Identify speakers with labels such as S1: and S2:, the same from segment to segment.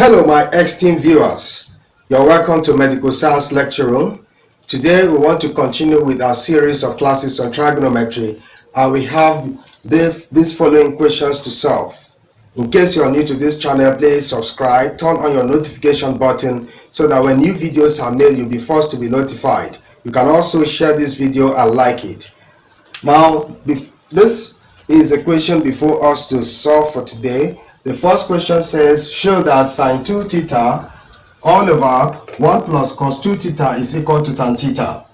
S1: Hello, my ex-team viewers. You're welcome to Medicoscience Lecture Room. Today, we want to continue with our series of classes on trigonometry, and we have these following questions to solve. In case you're new to this channel, please subscribe, turn on your notification button so that when new videos are made, you'll be first to be notified. You can also share this video and like it. Now, this is the question before us to solve for today. The first question says, show that sine 2 theta all over 1 plus cos 2 theta is equal to tan theta.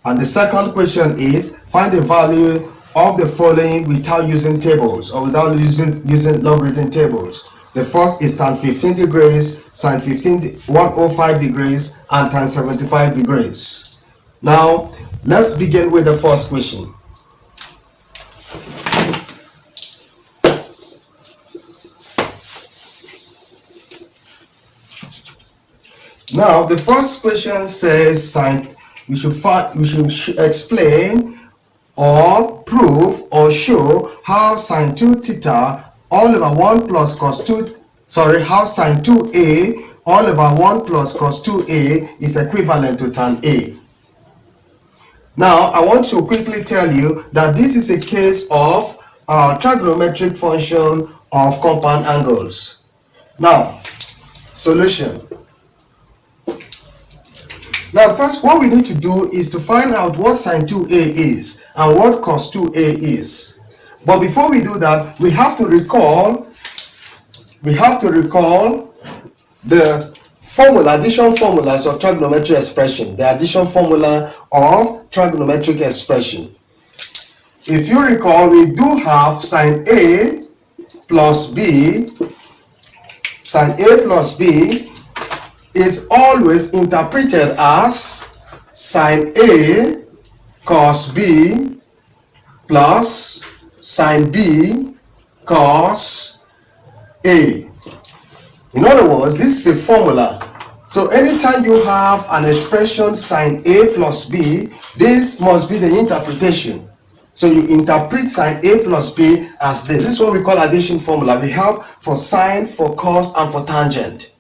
S1: And the second question is, find the value of the following without using tables or without using logarithm tables. The first is tan 15 degrees, sine 105 degrees, and tan 75 degrees. Now, let's begin with the first question. Now, the first question says we should explain or prove or show how sine 2 theta all over 1 plus cos 2, how sine 2a all over 1 plus cos 2a is equivalent to tan a. Now, I want to quickly tell you that this is a case of trigonometric function of compound angles. Now, solution. Now, first, what we need to do is to find out what sine 2a is and what cos 2a is. But before we do that, we have to recall the addition formulas of trigonometric expression, the addition formula of trigonometric expression. If you recall, we do have sine a plus b. Sine a plus b is always interpreted as sine A cos B plus sine B cos A. In other words, this is a formula. So anytime you have an expression sine A plus B, this must be the interpretation. So you interpret sine A plus B as this. This is what we call addition formula. We have for sine, for cos, and for tangent.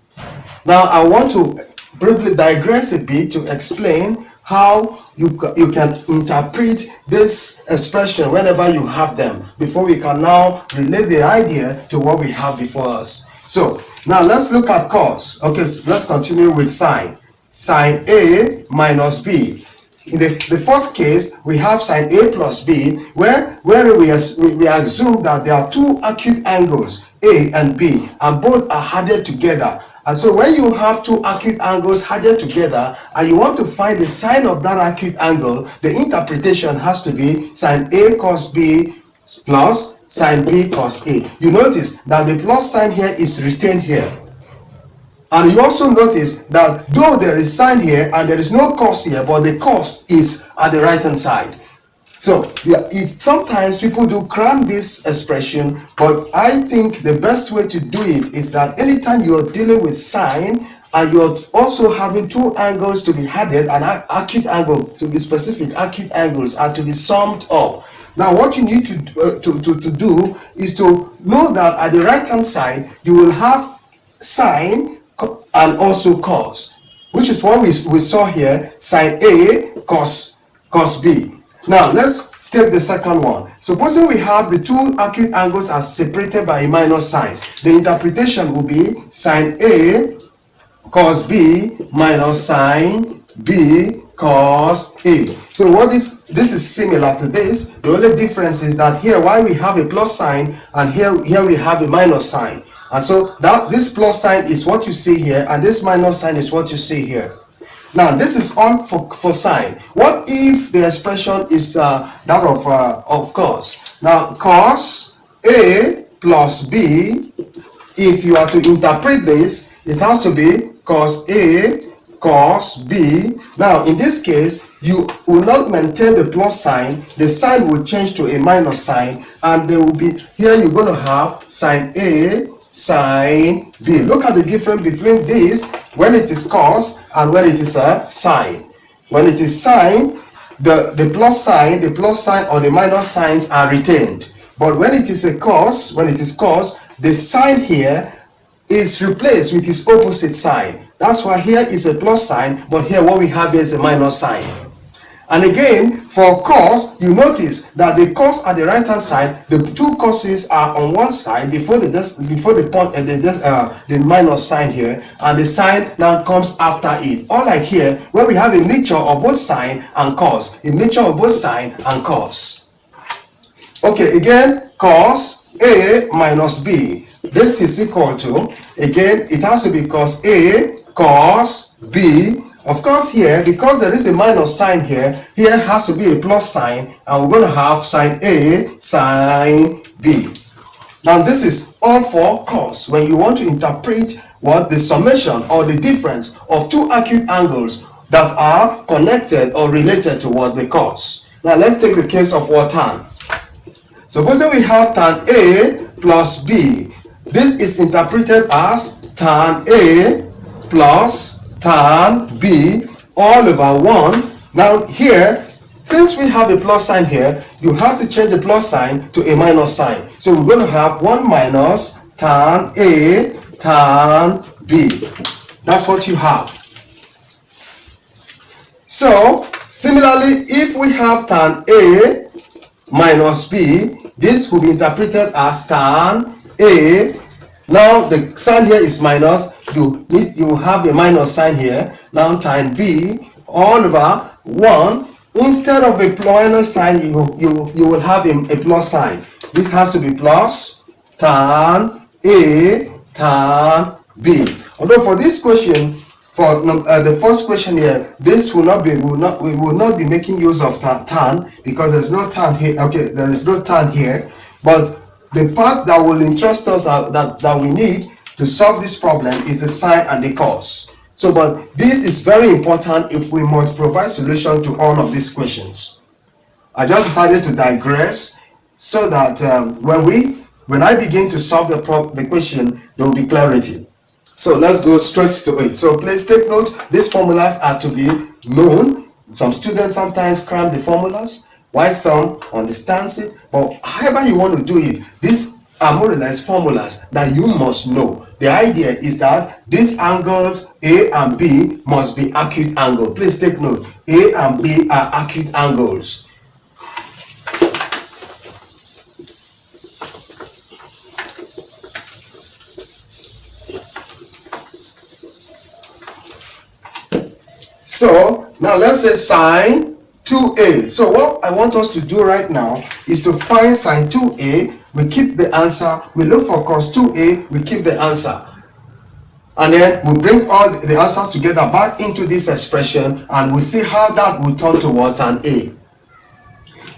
S1: Now, I want to briefly digress a bit to explain how you can interpret this expression whenever you have them, before we can now relate the idea to what we have before us. So, now let's look at cos. Okay, so let's continue with sine. Sine A minus B. In the first case, we have sine A plus B, where we assume that there are two acute angles, A and B, and both are added together. And so when you have two acute angles added together and you want to find the sine of that acute angle, the interpretation has to be sine A cos B plus sine B cos A. You notice that the plus sign here is retained here. And you also notice that though there is sine here and there is no cos here, but the cos is at the right hand side. So, yeah, sometimes people do cram this expression, but I think the best way to do it is that anytime you are dealing with sine and you're also having two angles to be added, an acute angle, to be specific, acute angles are to be summed up. Now, what you need to do is to know that at the right hand side, you will have sine and also cos, which is what we saw here, sine A cos B. Now, let's take the second one. Supposing we have the two acute angles are separated by a minus sign, the interpretation will be sine A cos B minus sine B cos A. So this is similar to this. The only difference is that here, while we have a plus sign, and here we have a minus sign. And so this plus sign is what you see here, and this minus sign is what you see here. Now, this is all for sine. What if the expression is that of cos? Now, cos A plus B, if you are to interpret this, it has to be cos A cos B. Now, in this case, you will not maintain the plus sign. The sign will change to a minus sign, and there will be, here you're going to have sine A sine B. Look at the difference between this when it is cos and when it is a sine. When it is sine, the plus sign or the minus signs are retained. But when it is a cos, the sign here is replaced with its opposite sign. That's why here is a plus sign, but here what we have here is a minus sign. And again, for cos, you notice that the cos at the right hand side, the two coses are on one side before the minus sign here, and the sign now comes after it. Unlike here, where we have a mixture of both sine and cos, a mixture of both sine and cos. Okay, again, cos A minus B. This is equal to, again, it has to be cos A cos B. Of course, here, because there is a minus sign here has to be a plus sign, and we're going to have sine A, sine B. Now, this is all for cos. When you want to interpret what the summation or the difference of two acute angles that are connected or related to what the cos. Now, let's take the case of what tan. Suppose we have tan A plus B. This is interpreted as tan A plus tan B all over 1. Now here, since we have a plus sign here, you have to change the plus sign to a minus sign. So we're going to have 1 minus tan A tan B. That's what you have. So similarly, if we have tan A minus B, this will be interpreted as tan A. Now the sign here is minus, you have a minus sign here. Now tan B all over 1. Instead of a minus sign, you will have a plus sign. This has to be plus tan A tan B. Although for this question, for the first question here, this we will not be making use of tan because there's no tan here. Okay, there is no tan here, but the part that will interest us that we need to solve this problem is the sine and the cos. So, but this is very important if we must provide solution to all of these questions. I just decided to digress so that when I begin to solve the question, there will be clarity. So let's go straight to it. So please take note, these formulas are to be known. Some students sometimes cram the formulas, while some understands it, but however you want to do it, these are more or less formulas that you must know. The idea is that these angles A and B must be acute angles. Please take note, A and B are acute angles. So now let's say sine 2a. So what I want us to do right now is to find sine 2a. We keep the answer. We look for cos 2a. We keep the answer. And then we bring all the answers together back into this expression, and we see how that will turn to what tan a.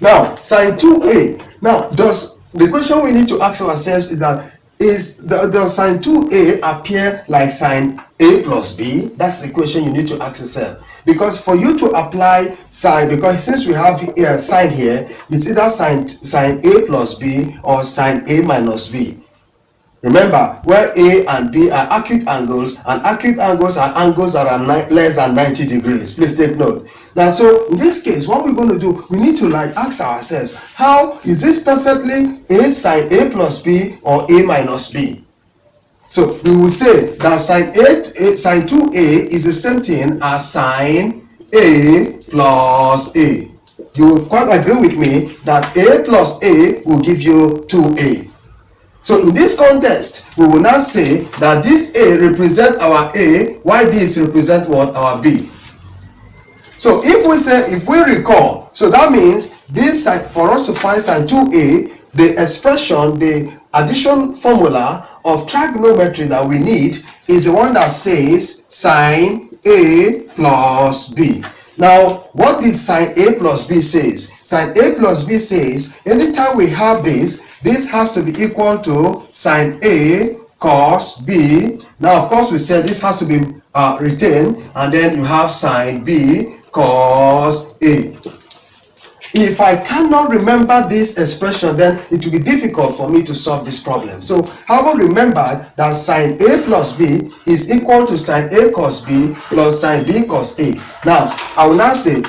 S1: Now sine 2a. Now the question we need to ask ourselves is that does sine 2a appear like sine a plus b? That's the question you need to ask yourself. Because for you to apply sine, because since we have sine here, it's either sine a plus b or sine a minus b. Remember, where a and b are acute angles, and acute angles are angles that are less than 90 degrees. Please take note. Now, so in this case, what we're going to do, we need to ask ourselves, how is this perfectly a sine a plus b or a minus b? So we will say that sine 2a is the same thing as sine a plus a. You will quite agree with me that a plus a will give you 2a. So in this context, we will now say that this a represents our a, while this represents what? Our b. So if we recall, so that means this side, for us to find sine 2a, the expression, the addition formula of trigonometry that we need is the one that says sine a plus b. Now, what did sine a plus b says? Sine a plus b says anytime we have this has to be equal to sine a cos b. Now, of course, we said this has to be retained, and then you have sine b cos a. If I cannot remember this expression, then it will be difficult for me to solve this problem. So, having remembered that sine a plus b is equal to sine a cos b plus sine b cos a. Now, I will now say,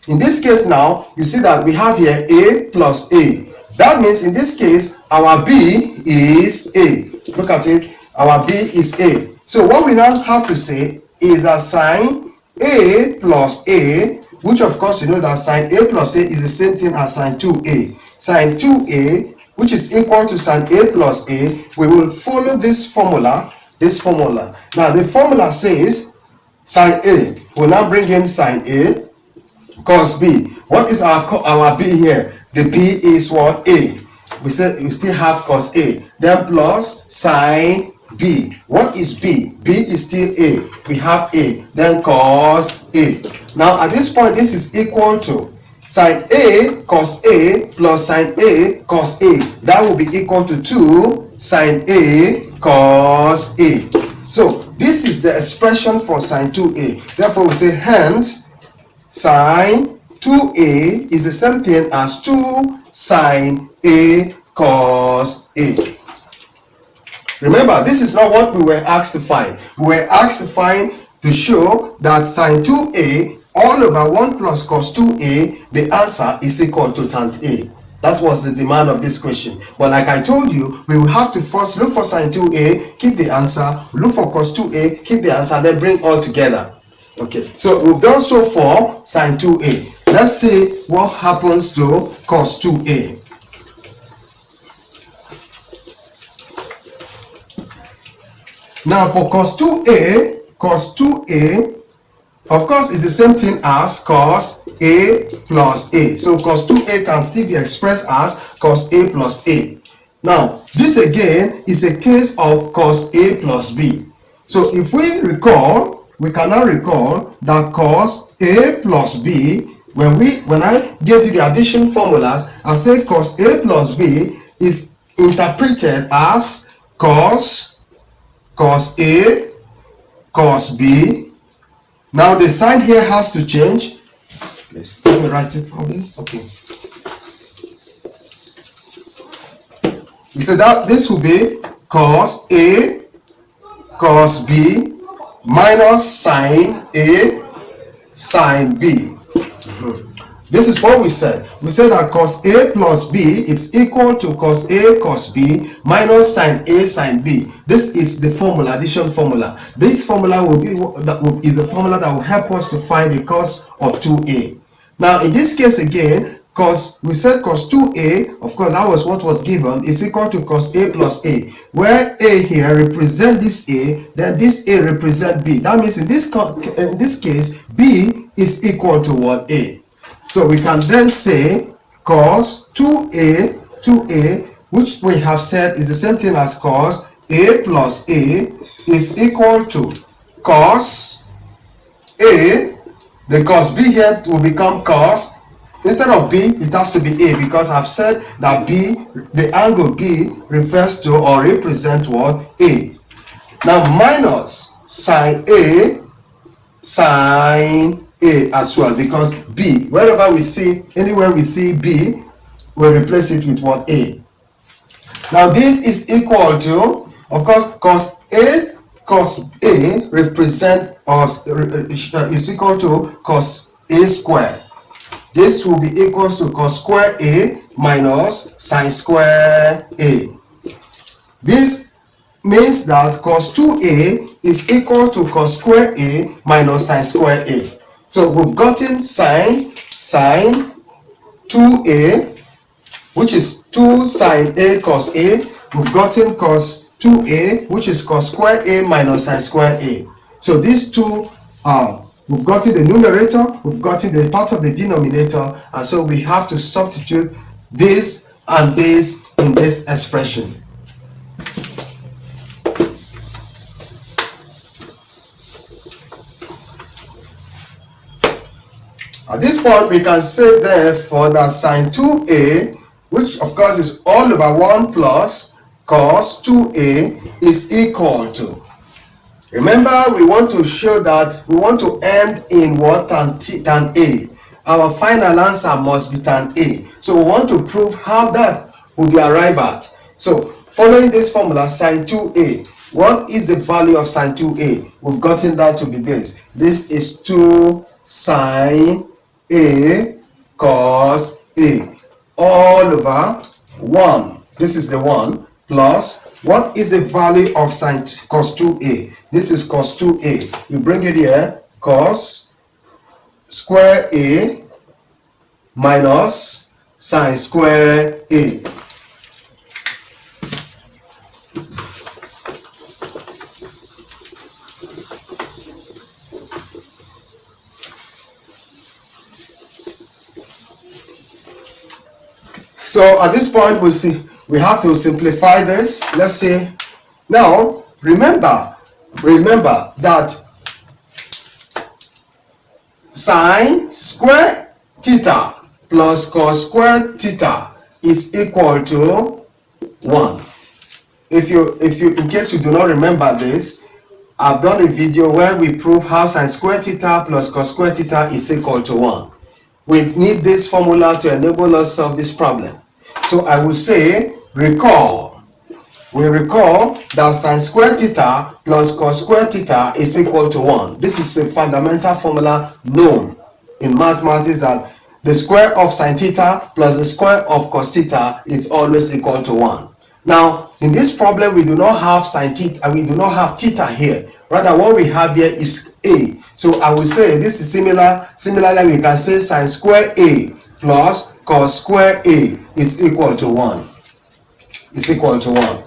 S1: in this case now, you see that we have here a plus a. That means in this case, our b is a. Look at it. Our B is A. So what we now have to say is that sine A plus A, which of course you know that sine A plus A is the same thing as sine 2A. Sine 2A, which is equal to sine A plus A, we will follow this formula. Now the formula says sine A. We'll now bring in sine A cos B. What is our B here? The B is what? A. We said we still have cos A. Then plus sine B. What is B? B is still A. We have A. Then cos A. Now at this point, this is equal to sine A cos A plus sine A cos A. That will be equal to 2 sine A cos A. So this is the expression for sine 2A. Therefore we say hence sine 2A is the same thing as 2 sine A cos A. Remember, this is not what we were asked to find. We were asked to find to show that sine 2A all over 1 plus cos 2A, the answer is equal to tan A. That was the demand of this question. But like I told you, we will have to first look for sine 2A, keep the answer, look for cos 2A, keep the answer, then bring all together. Okay, so we've done so for sine 2A. Let's see what happens to cos 2A. Now for cos 2A, of course, is the same thing as cos A plus A. So cos 2A can still be expressed as cos A plus A. Now, this again is a case of cos A plus B. So if we recall, we can now recall that cos A plus B, when I gave you the addition formulas, I say cos A plus B is interpreted as cos A cos B. Now the sign here has to change. Let me write it properly. Okay. So that this will be cos A cos B minus sine A sine B. This is what we said. We said that cos A plus B is equal to cos A cos B minus sine A sine B. This is the formula, addition formula. This formula is the formula that will help us to find the cos of 2A. Now in this case again, we said cos 2A, of course that was what was given, is equal to cos A plus A, where A here represent this A, then this A represent B. That means in this case, B is equal to what? A. So we can then say cos 2A, which we have said is the same thing as cos A plus A, is equal to cos A. The cos B here will become cos. Instead of B, it has to be A, because I've said that B, the angle B refers to or represent what? A. Now minus sine A sine A as well, because B, wherever we see, anywhere we see B, we'll replace it with what? A. Now this is equal to, of course, cos A represent us is equal to cos A square. This will be equal to cos square A minus sine square A. This means that cos 2A is equal to cos square A minus sine square A. So we've gotten sine 2A, which is 2 sine A cos A. We've gotten cos 2A, which is cos square A minus sine square A. So these two we've gotten the numerator, we've gotten the part of the denominator, and so we have to substitute this and this in this expression. At this point, we can say therefore that sine 2A, which of course is all over 1 plus cos 2A, is equal to. Remember, we want to show that we want to end in what? Tan A. Our final answer must be tan A. So we want to prove how that will be arrived at. So following this formula, sine 2A, what is the value of sine 2A? We've gotten that to be this. This is 2 sine A cos A all over 1. This is the 1 plus what is the value of sine cos 2a? This is cos 2a. You bring it here, cos square a minus sine square a. So at this point we have to simplify this. Let's say now remember that sine square theta plus cos square theta is equal to 1. If you in case you do not remember this, I've done a video where we prove how sine square theta plus cos square theta is equal to 1. We need this formula to enable us solve this problem. So I will say, recall that sine square theta plus cos square theta is equal to 1. This is a fundamental formula known in mathematics, that the square of sine theta plus the square of cos theta is always equal to 1. Now, in this problem, we do not have sine theta, and we do not have theta here. Rather, what we have here is a. So I will say this is similarly we can say sine square a plus cos square a is equal to 1. It's equal to 1.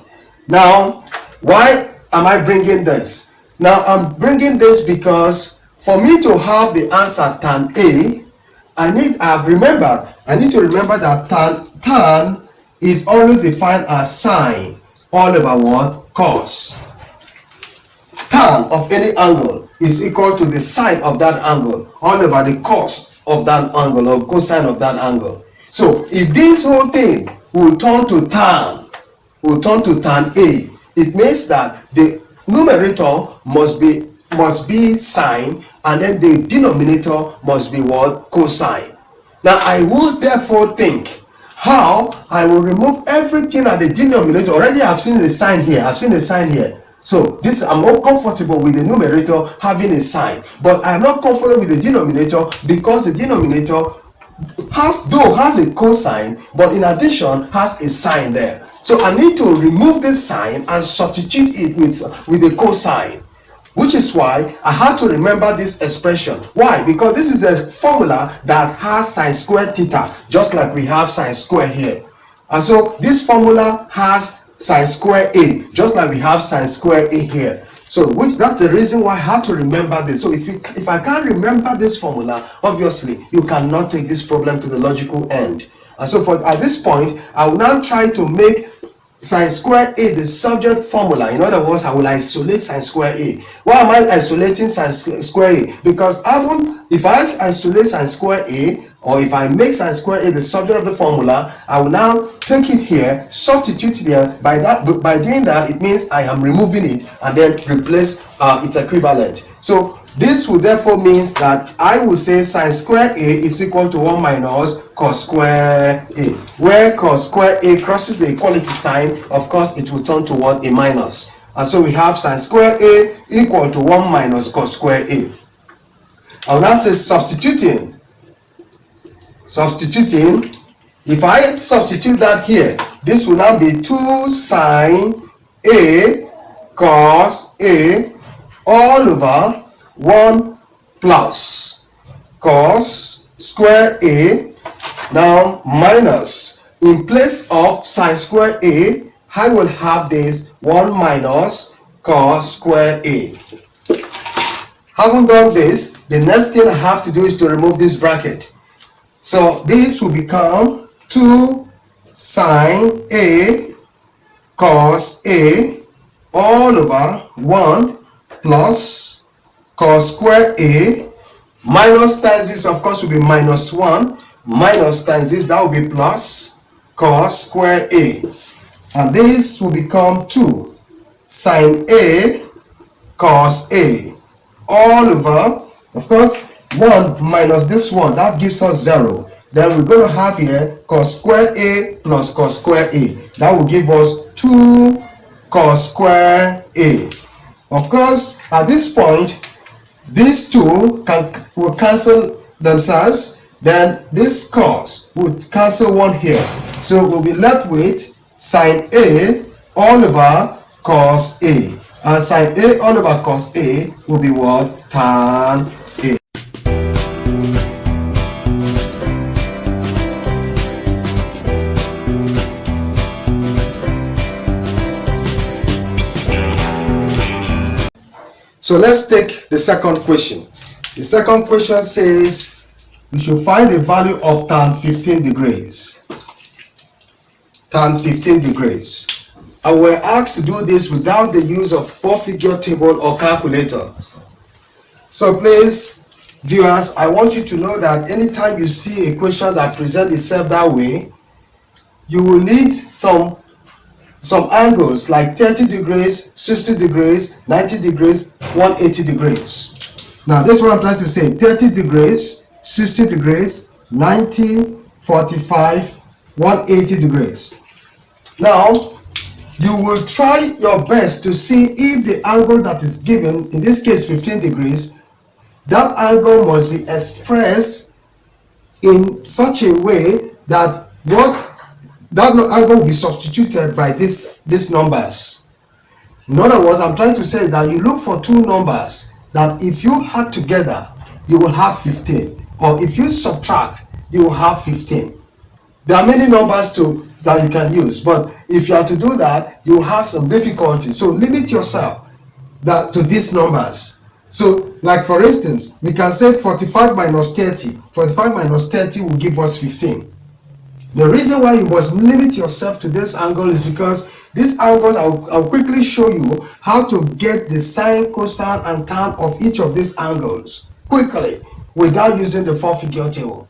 S1: Now, why am I bringing this? Now, I'm bringing this because for me to have the answer tan a, I need to remember that tan is always defined as sine all over what? Cos. Tan of any angle is equal to the sine of that angle all over the cos of that angle, or cosine of that angle. So if this whole thing will turn to tan a, it means that the numerator must be sine, and then the denominator must be what? Cosine. Now I will therefore think how I will remove everything at the denominator. Already I've seen the sign here. So this, I'm more comfortable with the numerator having a sign, but I'm not comfortable with the denominator because the denominator has a cosine, but in addition has a sign there. So I need to remove this sign and substitute it with a cosine, which is why I had to remember this expression. Why? Because this is a formula that has sine square theta, just like we have sine square here. And so this formula has sine square a, just like we have sine square a here. So that's the reason why I had to remember this. So if I can't remember this formula, obviously you cannot take this problem to the logical end. And so at this point, I will now try to make sine square a the subject formula. In other words, I will isolate sine square a. Why am I isolating sine square a? Because if I isolate sine square a, or if I make sine square a the subject of the formula, I will now take it here, substitute it there. By doing that, it means I am removing it and then replace its equivalent. So this will therefore mean that I will say sine square a is equal to 1 minus cos square a. Where cos square a crosses the equality sign, of course it will turn to what? A minus. And so we have sine square a equal to 1 minus cos square a. I will now say substituting. If I substitute that here, this will now be 2 sine a cos a all over 1 plus cos square a, now minus, in place of sine square a, I will have this 1 minus cos square a. Having done this, the next thing I have to do is to remove this bracket. So this will become 2 sine a cos a all over 1 plus cos square a, minus times this, of course, will be minus 1, minus times this, that will be plus cos square a. And this will become 2 sine a cos a all over, of course, 1 minus this 1, that gives us 0. Then we're going to have here cos square a plus cos square a. That will give us 2 cos square a. Of course, at this point, these two will cancel themselves. Then this cos will cancel 1 here. So we'll be left with sine a all over cos A. And sine A all over cos A will be what? Tan A. So let's take the second question. The second question says we should find the value of tan 15 degrees. Tan 15 degrees. And we're asked to do this without the use of four-figure table or calculator. So please, viewers, I want you to know that anytime you see a question that presents itself that way, you will need some angles like 30 degrees, 60 degrees, 90 degrees, 180 degrees. Now this is what I'm trying to say. 30 degrees, 60 degrees, 90, 45, 180 degrees. Now, you will try your best to see if the angle that is given, in this case 15 degrees, that angle must be expressed in such a way that that angle will be substituted by these numbers. In other words, I'm trying to say that you look for two numbers that if you add together, you will have 15. Or if you subtract, you will have 15. There are many numbers that you can use, but if you are to do that, you will have some difficulty. So limit yourself to these numbers. So, like for instance, we can say 45 minus 30. 45 minus 30 will give us 15. The reason why you must limit yourself to this angle is because these angles, I'll quickly show you how to get the sine, cosine, and tan of each of these angles quickly without using the four-figure table.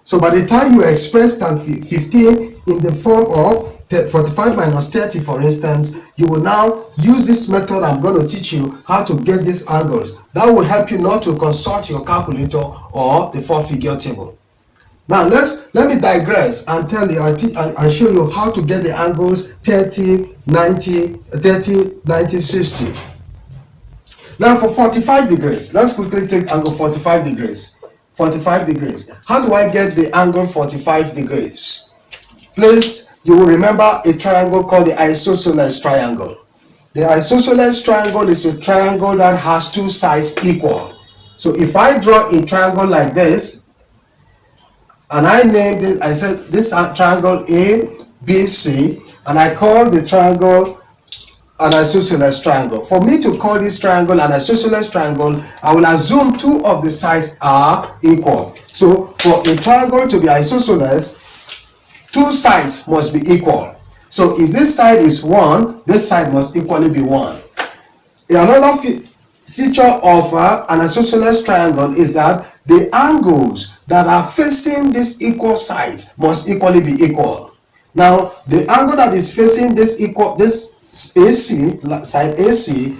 S1: So by the time you express tan 15 in the form of 45 minus 30, for instance, you will now use this method I'm going to teach you how to get these angles. That will help you not to consult your calculator or the four-figure table. Now let me digress and tell you and show you how to get the angles 30, 90, 60. Now for 45 degrees, let's quickly take angle 45 degrees. 45 degrees. How do I get the angle 45 degrees? Please, you will remember a triangle called the isosceles triangle. The isosceles triangle is a triangle that has two sides equal. So if I draw a triangle like this, and I named it, I said this triangle ABC, and I call the triangle an isosceles triangle. For me to call this triangle an isosceles triangle, I will assume two of the sides are equal. So for a triangle to be isosceles, two sides must be equal. So if this side is 1, this side must equally be 1. Another feature of an isosceles triangle is that the angles that are facing this equal sides must equally be equal. Now, the angle that is facing this AC, side AC,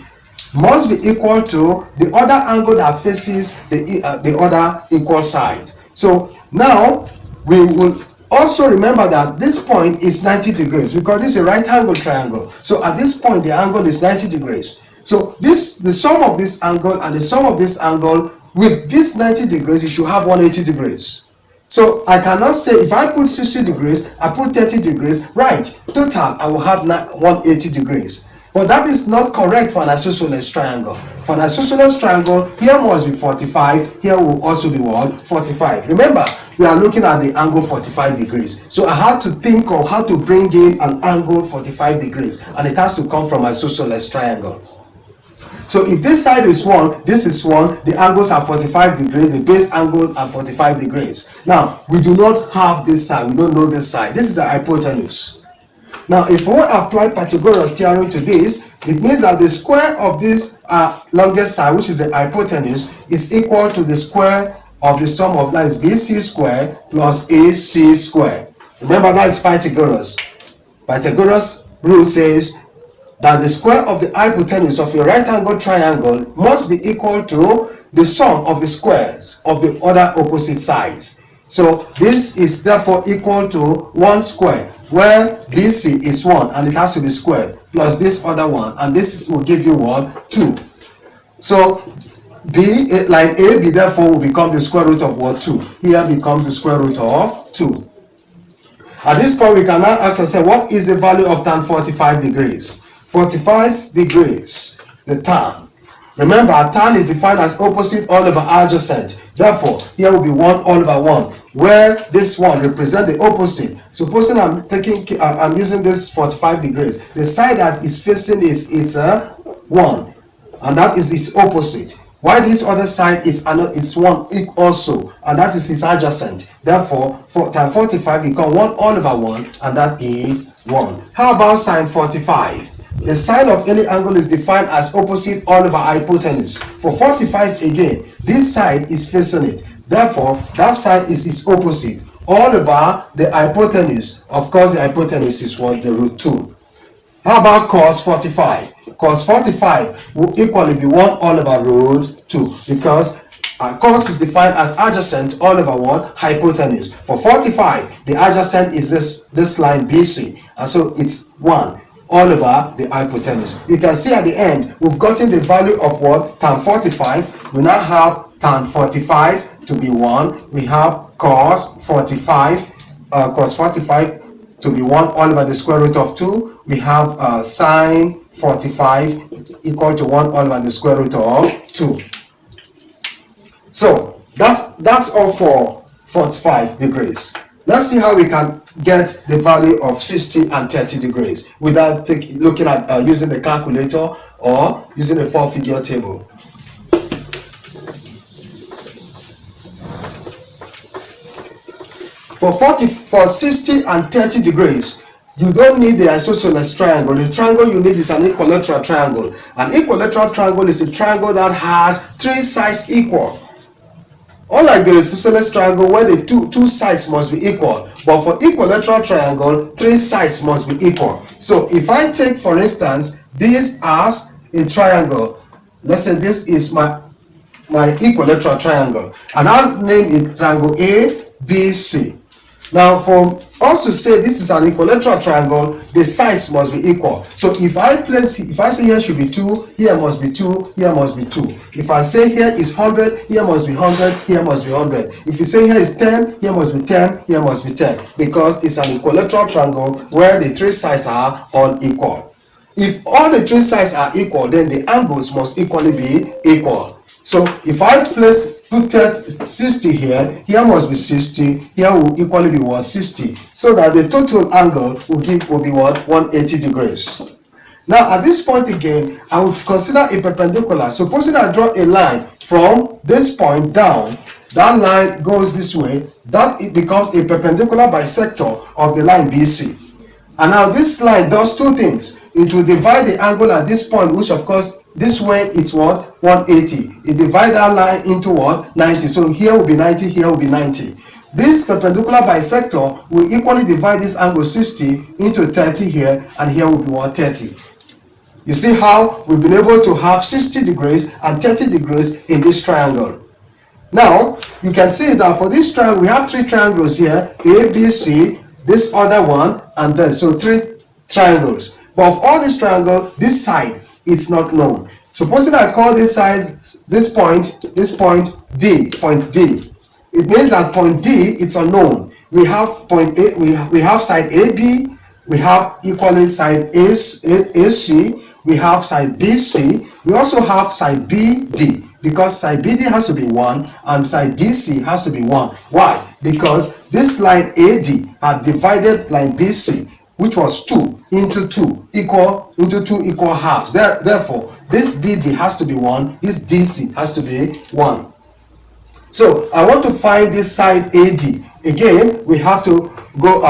S1: must be equal to the other angle that faces the other equal side. So now we will also remember that this point is 90 degrees because this is a right angle triangle. So at this point, the angle is 90 degrees. So the sum of this angle and the sum of this angle with this 90 degrees, you should have 180 degrees. So I cannot say if I put 60 degrees, I put 30 degrees, right, total, I will have 180 degrees. But that is not correct for an isosceles triangle. For an isosceles triangle, here must be 45, here will also be what? 45. Remember, we are looking at the angle 45 degrees. So I had to think of how to bring in an angle 45 degrees, and it has to come from isosceles triangle. So if this side is 1, this is 1, the angles are 45 degrees, the base angle are 45 degrees. Now, we do not have this side, we don't know this side. This is the hypotenuse. Now, if we apply Pythagoras theorem to this, it means that the square of this longest side, which is the hypotenuse, is equal to the square of the sum of lines BC square plus AC square. Remember, that is Pythagoras. Pythagoras rule says that the square of the hypotenuse of a right angle triangle must be equal to the sum of the squares of the other opposite sides. So this is therefore equal to 1 square, where BC is 1 and it has to be squared, plus this other one, and this will give you what? 2. So line AB therefore will become the square root of what? 2. Here becomes the square root of 2. At this point, we can now ask ourselves, what is the value of tan 45 degrees? 45 degrees, the tan. Remember, tan is defined as opposite all over adjacent. Therefore, here will be 1 all over 1, where this one represents the opposite. Supposing I'm using this 45 degrees, the side that is facing it is 1, and that is its opposite. While this other side is 1 also, and that is its adjacent. Therefore, tan 45 becomes 1 all over 1, and that is 1. How about sine 45? The sine of any angle is defined as opposite all over hypotenuse. For 45 again, this side is facing it. Therefore, that side is its opposite all over the hypotenuse. Of course, the hypotenuse is what? The root 2. How about cos 45? Cos 45 will equally be 1 all over root 2, because cos is defined as adjacent all over what? Hypotenuse. For 45, the adjacent is this line BC, and so it's 1 all over the hypotenuse. You can see at the end, we've gotten the value of what? Tan 45. We now have tan 45 to be 1. We have cos 45, to be 1 all over the square root of 2. We have sine 45 equal to 1 all over the square root of 2. So that's all for 45 degrees. Let's see how we can get the value of 60 and 30 degrees without looking at using the calculator or using a 4-figure table. For 60 and 30 degrees, you don't need the isosceles triangle. The triangle you need is an equilateral triangle. An equilateral triangle is a triangle that has 3 sides equal. Unlike the isosceles triangle where the two sides must be equal, but for equilateral triangle, 3 sides must be equal. So if I take, for instance, this as a triangle, let's say this is my equilateral triangle, and I'll name it triangle A, B, C. Now, for us to say this is an equilateral triangle, the sides must be equal. So if I say here should be 2, here must be 2, here must be 2. If I say here is 100, here must be 100, here must be 100. If you say here is 10, here must be 10, here must be 10. Because it's an equilateral triangle where the 3 sides are all equal. If all the 3 sides are equal, then the angles must equally be equal. So if I put 60 here, here must be 60, here will equally be 160, so that the total angle will be what? 180 degrees. Now at this point again, I would consider a perpendicular. Supposing I draw a line from this point down, that line goes this way, that it becomes a perpendicular bisector of the line BC. And now this line does 2 things. It will divide the angle at this point, which of course this way it's what? 180. It divides that line into what? 90. So here will be 90, here will be 90. This perpendicular bisector will equally divide this angle 60 into 30 here, and here will be 130. You see how we've been able to have 60 degrees and 30 degrees in this triangle. Now you can see that for this triangle we have 3 triangles here, A, B, C, this other one, and then so 3 triangles. But of all these triangles, this side it's not known. Supposing I call this side, this point D, point D. It means that point D it's unknown. We have point A, we have side AB, we have equally side AC, we have side BC, we also have side BD, because side BD has to be 1 and side DC has to be 1. Why? Because this line AD had divided line BC, which was 2 into 2 equal halves. Therefore, this BD has to be 1, this DC has to be 1. So I want to find this side AD. Again, we have to go.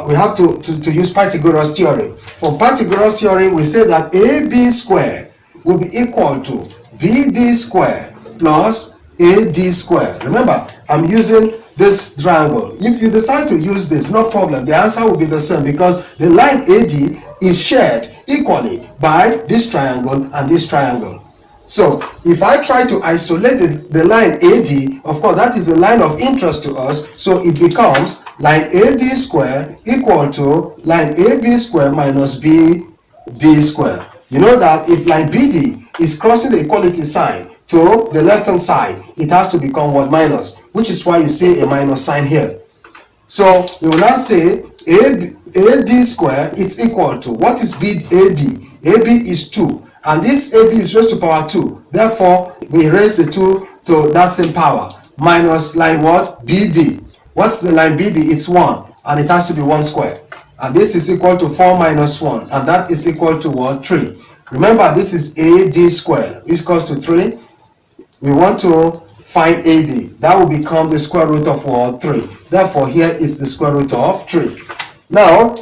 S1: We have to use Pythagoras theorem. From Pythagoras theorem, we say that AB squared will be equal to BD squared plus AD squared. Remember, I'm using this triangle. If you decide to use this, no problem. The answer will be the same, because the line AD is shared equally by this triangle and this triangle. So if I try to isolate the line AD, of course that is the line of interest to us, so it becomes line AD square equal to line AB square minus BD square. You know that if line BD is crossing the equality sign to the left hand side, it has to become what? Minus, which is why you see a minus sign here. So we will now say AD square is equal to, what is AB? AB is 2, and this AB is raised to power 2. Therefore, we raise the 2 to that same power, minus line what? BD. What's the line BD? It's 1, and it has to be 1 square. And this is equal to 4 minus 1, and that is equal to what? 3. Remember, this is AD square, is equals to 3. We want to find AD. That will become the square root of what? 3. Therefore, here is the square root of 3. Now,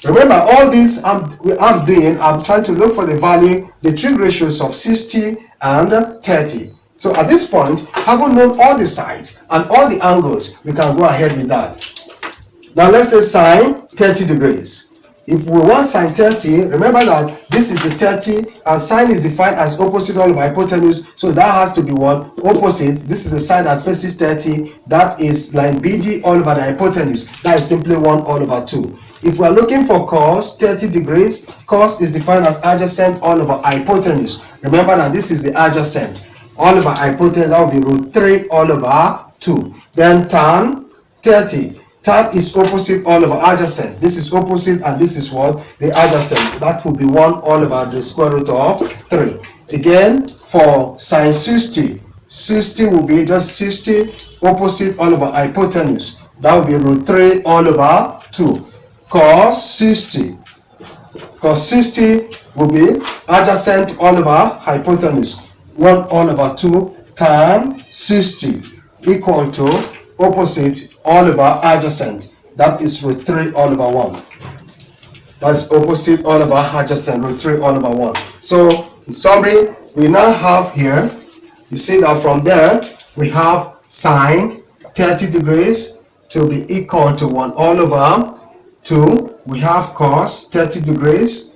S1: remember, all this I'm trying to look for the value, the trig ratios of 60 and 30. So at this point, having known all the sides and all the angles, we can go ahead with that. Now let's say sine 30 degrees. If we want sine 30, remember that this is the 30, and sine is defined as opposite all over hypotenuse, so that has to be what? Opposite. This is the side that faces 30, that is line BD all over the hypotenuse. That is simply 1 all over 2. If we are looking for cos 30 degrees, cos is defined as adjacent all over hypotenuse. Remember that this is the adjacent. All over hypotenuse, that will be root 3 all over 2. Then tan 30. Tan is opposite all over adjacent. This is opposite, and this is what? The adjacent. That will be 1 all over the square root of 3. Again, for sine 60, 60 will be just 60 opposite all over hypotenuse. That will be root 3 all over 2. Cos 60. Cos 60 will be adjacent all over hypotenuse. 1 all over 2. Tan 60 equal to opposite all over adjacent. That is root 3 all over 1. That's opposite all over adjacent, root 3 all over 1. So, in summary, we now have here, you see that from there, we have sine 30 degrees to be equal to 1 all over 2. We have cos 30 degrees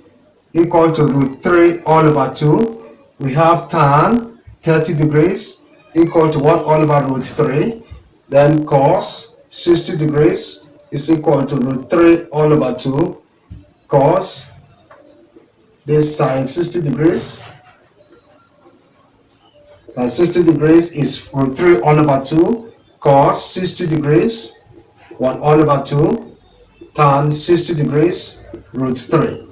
S1: equal to root 3 all over 2. We have tan 30 degrees equal to 1 all over root 3. Then cos 60 degrees is equal to root 3 all over 2. Cos this sine 60 degrees. Sine 60 degrees is root 3 all over 2. Cos 60 degrees 1 all over 2. Tan 60 degrees root 3.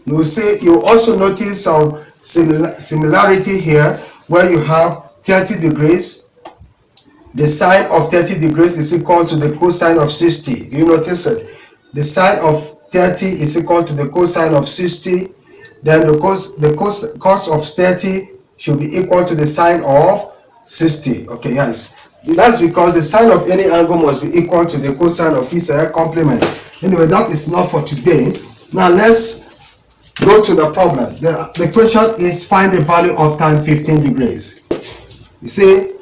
S1: You will see, you also notice some similarity here where you have 30 degrees. The sine of 30 degrees is equal to the cosine of 60. Do you notice it? The sine of 30 is equal to the cosine of 60. Then the cos of 30 should be equal to the sine of 60. Okay, yes. That's because the sine of any angle must be equal to the cosine of its complement. Anyway, that is not for today. Now let's go to the problem. The question is find the value of tan 15 degrees. You see,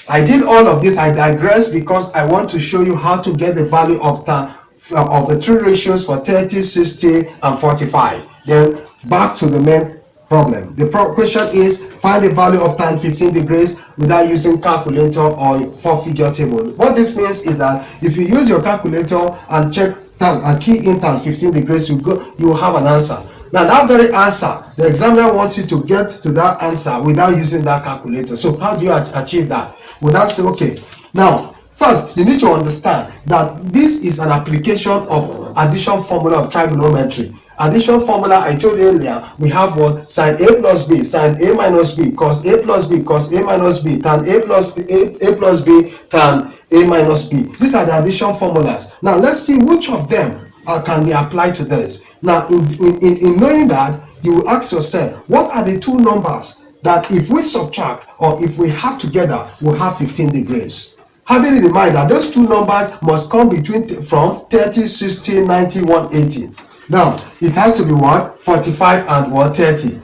S1: I did all of this, I digress because I want to show you how to get the value of the trig ratios for 30, 60, and 45. Then back to the main problem. The question is find the value of tan 15 degrees without using calculator or 4-figure table. What this means is that if you use your calculator and check tan and key in tan 15 degrees, you will have an answer. Now that very answer, the examiner wants you to get to that answer without using that calculator. So how do you achieve that? Well, that's okay. Now, first, you need to understand that this is an application of addition formula of trigonometry. Addition formula, I told you earlier, we have what? Sine A plus B, sine A minus B, cos A plus B, cos A minus B, tan A plus B, tan A minus B. These are the addition formulas. Now, let's see which of them can be applied to this. Now, in knowing that, you will ask yourself, what are the two numbers that if we subtract or if we have together, we'll have 15 degrees? Having in mind that those two numbers must come from 30, 60, 90, 180. Now, it has to be what? 45 and what? 30.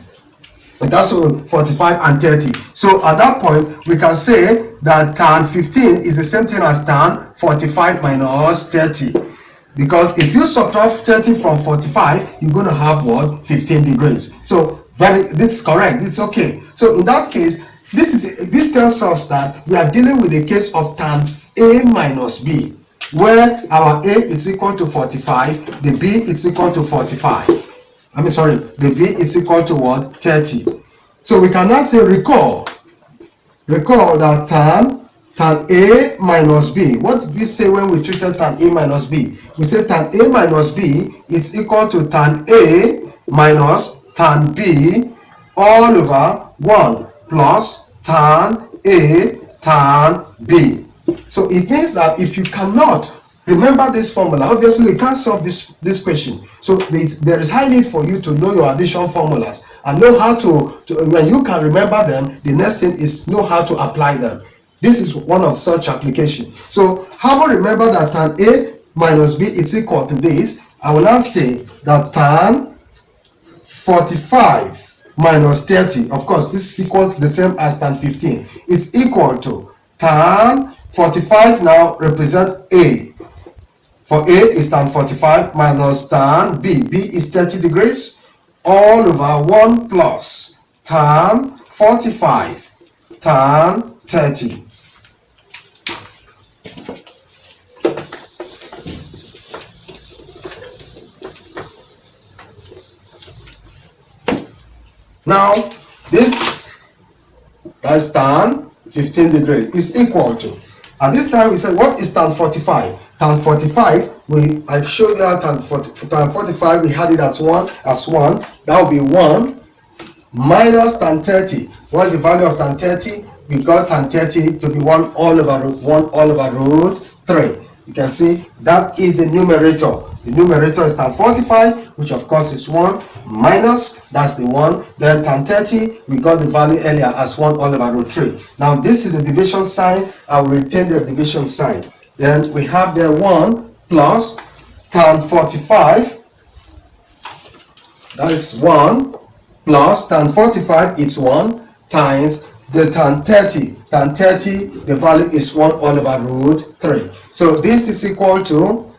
S1: It has to be 45 and 30. So at that point, we can say that tan 15 is the same thing as tan 45 minus 30. Because if you subtract 30 from 45, you're going to have what? 15 degrees. So this is correct. It's okay. So in that case, this tells us that we are dealing with a case of tan A minus B, where our A is equal to 45, the B is equal to 45. The B is equal to what? 30. So we can now say recall that tan A minus B. What did we say when we treated tan A minus B? we say tan A minus B is equal to tan A minus tan B all over 1 plus tan A tan B. So it means that if you cannot remember this formula, obviously you can't solve this question. So there is high need for you to know your addition formulas and know how to when you can remember them, the next thing is know how to apply them. This is one of such application. So having remembered that tan A minus B is equal to this, I will now say that tan 45 minus 30, of course this is equal to the same as tan 15. It's equal to tan 45 now represent A. For A is tan 45 minus tan B. B is 30 degrees all over 1 plus tan 45 tan 30. Now this that's tan 15 degrees is equal to, at this time we said what is tan 45? Tan 45, I showed you tan 45, we had it as 1, that will be 1 minus tan 30. What's the value of tan 30? We got tan 30 to be 1 all over root 3. You can see that is the numerator. The numerator is tan 45, which of course is 1, minus, that's the 1, then tan 30, we got the value earlier as 1 all over root 3. Now this is the division sign, I will retain the division sign. Then we have the 1 plus tan 45, that is 1, plus tan 45, it's 1, times the tan 30. Tan 30, the value is 1 all over root 3. So this is equal to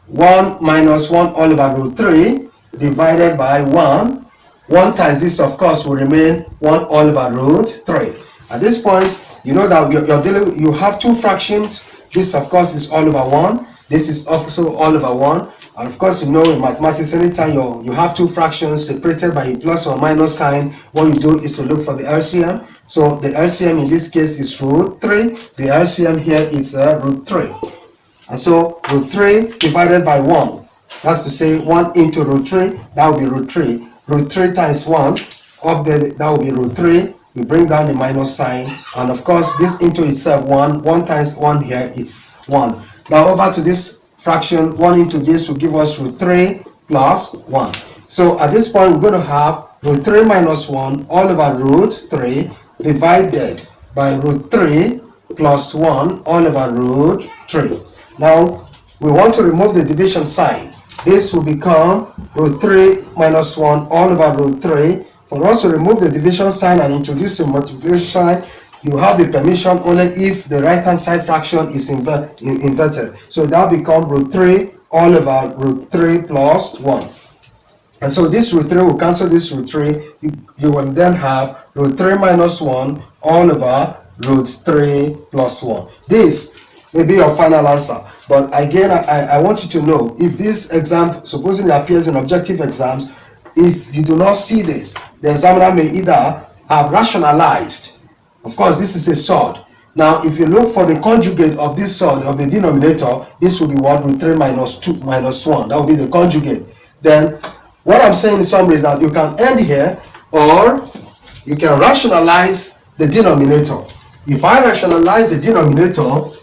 S1: 1 minus 1 all over root 3 divided by 1. 1 times this, of course, will remain 1 all over root 3. At this point, you know that you have two fractions. This, of course, is all over 1. This is also all over 1. And of course, you know in mathematics, anytime you have two fractions separated by a plus or minus sign, what you do is to look for the LCM. So the LCM in this case is root 3. The LCM here is root 3. And so root 3 divided by 1. That's to say 1 into root 3, that will be root 3. Root 3 times 1, up there, that will be root 3. We bring down the minus sign. And of course, this into itself, 1. 1 times 1 here, it's 1. Now over to this fraction, 1 into this will give us root 3 plus 1. So at this point, we're going to have root 3 minus 1 all over root 3 divided by root 3 plus 1 all over root 3. Now, we want to remove the division sign. This will become root 3 minus 1 all over root 3. For us to remove the division sign and introduce a multiplication sign, you have the permission only if the right hand side fraction is inverted. So that becomes root 3 all over root 3 plus 1. And so this root 3 will cancel this root 3. You will then have root 3 minus 1 all over root 3 plus 1. This may be your final answer. But again, I want you to know, if this exam supposedly appears in objective exams, if you do not see this, the examiner may either have rationalized. Of course, this is a sword. Now, if you look for the conjugate of this sword, of the denominator, this will be what? Root 3 minus 2 minus 1. That will be the conjugate. Then, what I'm saying in summary is that you can end here, or you can rationalize the denominator. If I rationalize the denominator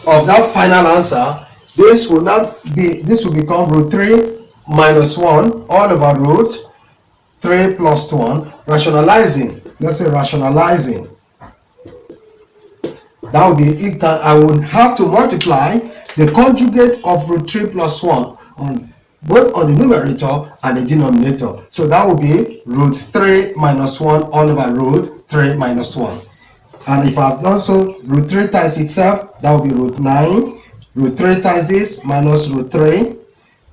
S1: of that final answer, this will become root 3 minus 1 all over root 3 plus 1. Rationalizing, let's say rationalizing, that would be equal. I would have to multiply the conjugate of root 3 plus 1 on both on the numerator and the denominator. So that will be root 3 minus 1 all over root 3 minus 1. And if I've done so, root 3 times itself, that will be root 9. Root 3 times this minus root 3.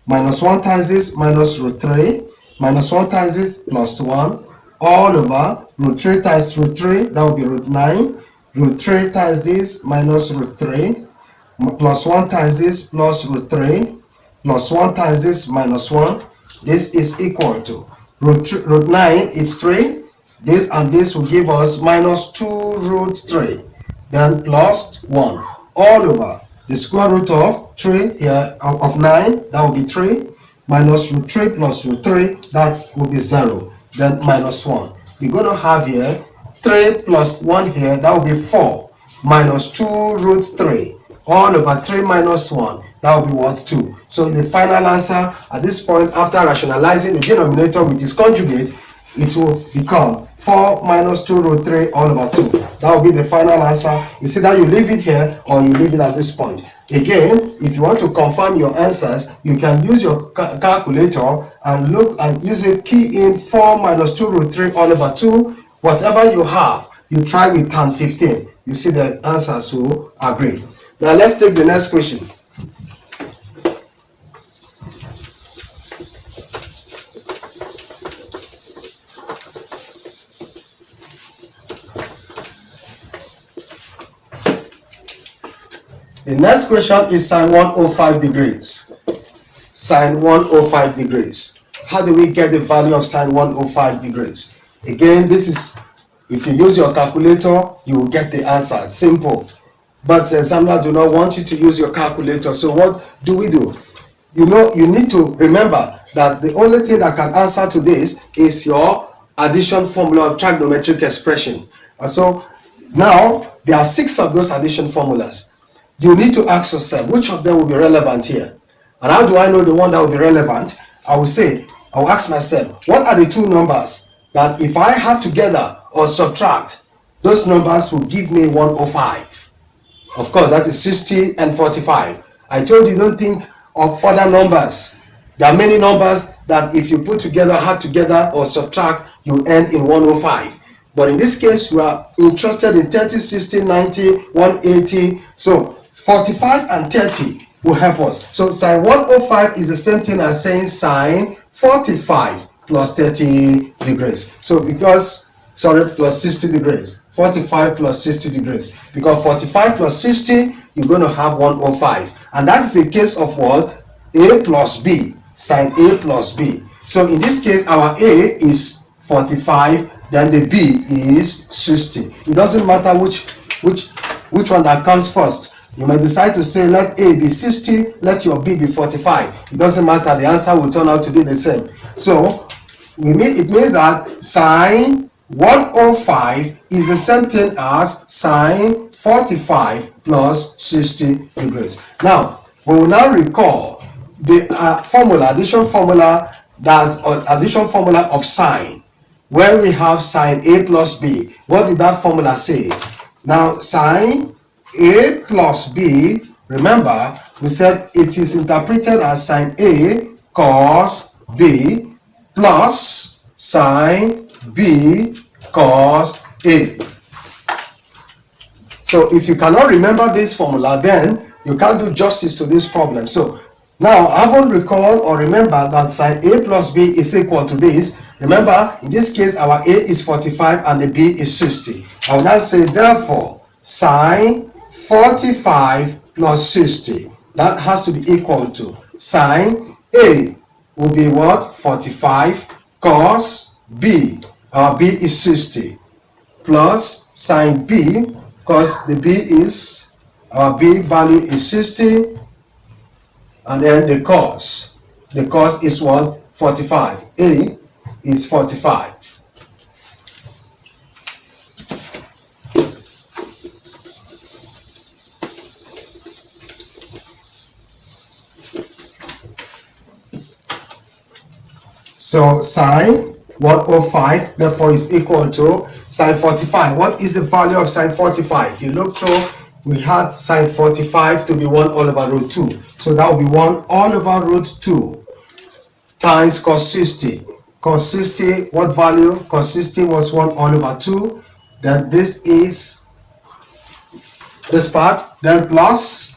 S1: Minus 1 times this minus root 3. Minus 1 times this plus 1. All over root 3 times root 3, that will be root 9. Root 3 times this minus root 3. Plus 1 times this plus root 3. Plus 1 times this minus 1. This is equal to root 9 is 3. This and this will give us minus 2 root 3. Then plus 1 all over The square root of 3 here, of 9, that will be 3, minus root 3 plus root 3, that will be 0, then minus 1. We're going to have here 3 plus 1 here, that will be 4, minus 2 root 3, all over 3 minus 1, that will be what? 2. So the final answer at this point, after rationalizing the denominator with its conjugate, it will become 4 minus 2 root 3 all over 2. That will be the final answer. It's either you leave it here or you leave it at this point. Again, if you want to confirm your answers, you can use your calculator and look and use it, key in 4 minus 2 root 3 all over 2. Whatever you have, you try with tan 15. You see the answers will agree. Now let's take the next question. The next question is sine 105 degrees. Sine 105 degrees. How do we get the value of sine 105 degrees? Again, this is, if you use your calculator, you will get the answer. Simple. But the examiner do not want you to use your calculator. So what do we do? You know, you need to remember that the only thing that can answer to this is your addition formula of trigonometric expression. And so now there are 6 of those addition formulas. You need to ask yourself, which of them will be relevant here? And how do I know the one that will be relevant? I will ask myself, what are the 2 numbers that if I add together or subtract, those numbers will give me 105? Of course, that is 60 and 45. I told you, don't think of other numbers. There are many numbers that if you put together, add together or subtract, you end in 105. But in this case, we are interested in 30, 60, 90, 180. So 45 and 30 will help us. So sine 105 is the same thing as saying sine 45 plus 30 degrees. So plus 60 degrees. 45 plus 60 degrees. Because 45 plus 60, you're going to have 105. And that's the case of what? A plus B. Sine A plus B. So in this case, our A is 45. Then the B is 60. It doesn't matter which one that comes first. You may decide to say let A be 60, let your B be 45. It doesn't matter, the answer will turn out to be the same. So it means that sine 105 is the same thing as sine 45 plus 60 degrees. Now, we will now recall the addition formula of sine. Where we have sine A plus B. What did that formula say? Now, sine A plus B, remember, we said it is interpreted as sine A cos B plus sine B cos A. So, if you cannot remember this formula, then you can't do justice to this problem. So, now, haven't recalled or remember that sine A plus B is equal to this. Remember, in this case, our A is 45 and the B is 60. I will now say, therefore, sine 45 plus 60. That has to be equal to sine A will be what? 45 cos B. Our B is 60. Plus sine B, because the B is, our B value is 60. And then the cos. The cos is what? 45. A is 45. So sine 105 therefore is equal to sine 45. What is the value of sine 45? If you look through, we had sine 45 to be 1 all over root 2. So that will be 1 all over root 2 times cos 60. Cos 60, what value? Cos 60 was 1 all over 2. Then this is this part. Then plus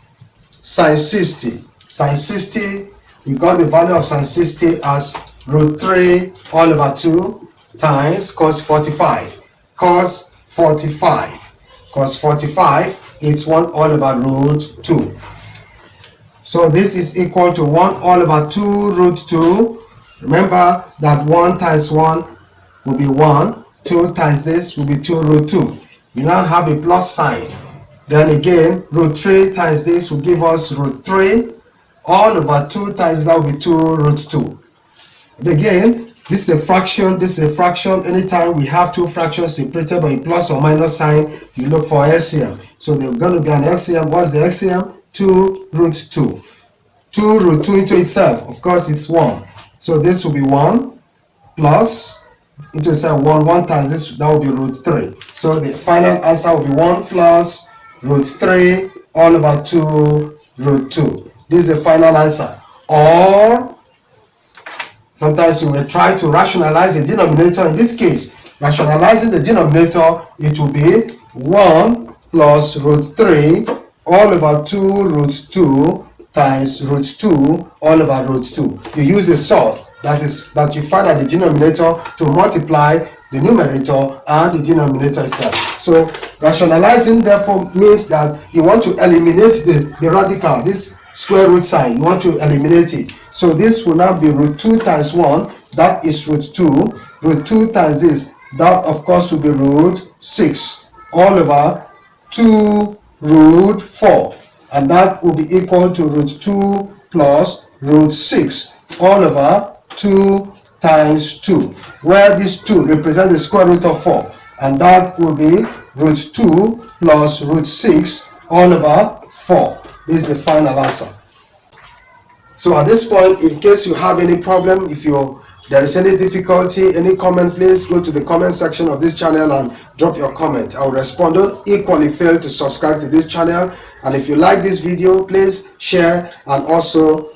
S1: sine 60. Sine 60, we got the value of sine 60 as root 3 all over 2 times cos 45. Cos 45. Cos 45, it's 1 all over root 2. So this is equal to 1 all over 2 root 2. Remember that 1 times 1 will be 1. 2 times this will be 2 root 2. You now have a plus sign. Then again, root 3 times this will give us root 3. All over 2 times that will be 2 root 2. Again, this is a fraction, this is a fraction. Anytime we have two fractions separated by a plus or minus sign, you look for LCM. So they're going to be an LCM. What's the LCM? 2 root 2. 2 root 2 into itself, of course, it's 1. So this will be 1 plus into itself 1 times this, that will be root 3. So the final answer will be 1 plus root 3 all over 2 root 2. This is the final answer. Or sometimes you will try to rationalize the denominator. In this case, rationalizing the denominator, it will be 1 plus root 3 all over 2 root 2 times root 2 all over root 2. You use the sort that you find at the denominator to multiply the numerator and the denominator itself. So rationalizing therefore means that you want to eliminate the radical, this square root sign, you want to eliminate it. So this will now be root 2 times 1, that is root 2. Root 2 times this, that of course will be root 6 all over 2 root 4. And that will be equal to root 2 plus root 6 all over 2 times 2, where this 2 represents the square root of 4. And that will be root 2 plus root 6 all over 4. This is the final answer. So at this point, in case you have any problem, if there is any difficulty, any comment, please go to the comment section of this channel and drop your comment. I will respond. Don't equally fail to subscribe to this channel. And if you like this video, please share and also